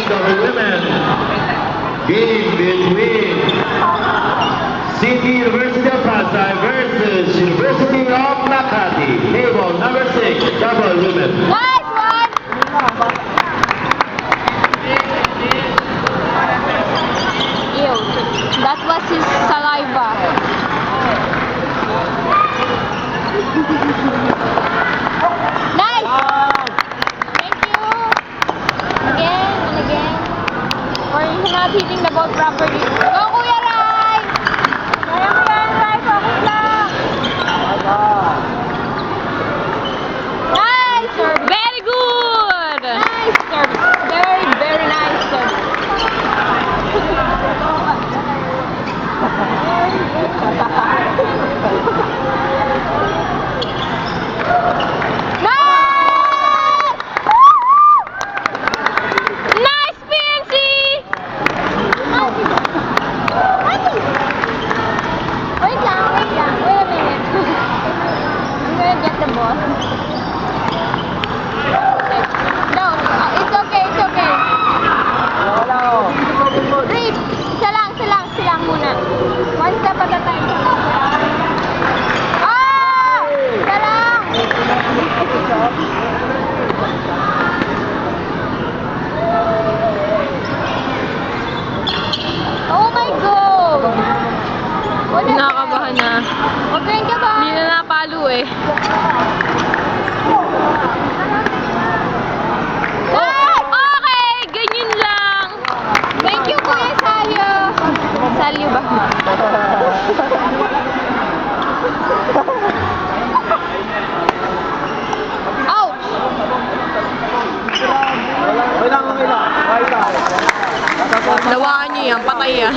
double women. Game between City University of Pasay versus University of Makati. Table number 6, double women. Nice one! Ew, that was his saliva. Nice! Thank you! Again and again. For not hitting the ball properly. Go, Kuya Rai! Kaya mo yan, Rai. Focus lang. Nice serve. Very good! Nice serve. Very, very nice serve. Nice! Nice, Fancy! Wait lang, wait lang. Wait a minute. I'm gonna get the ball. No, it's okay, it's okay. Reed, isa lang muna. One step at a time. Ah! Isa lang! Oh my God! Wala Nakakabahan na. Huwag kayong kabahan. Hindi na napalo eh. Okay, ganyan lang. Thank you, Kuya Salyo. Salyo ba? Ouch! Okay lang. Lawaan niyo yan, patay yan.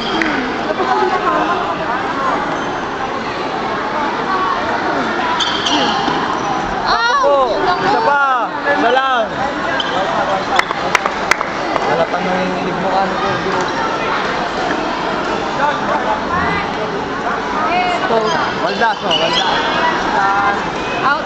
Ouch! Isa pa. Isa lang. Wala pa nanginginig mo ano po. Waldas. Out.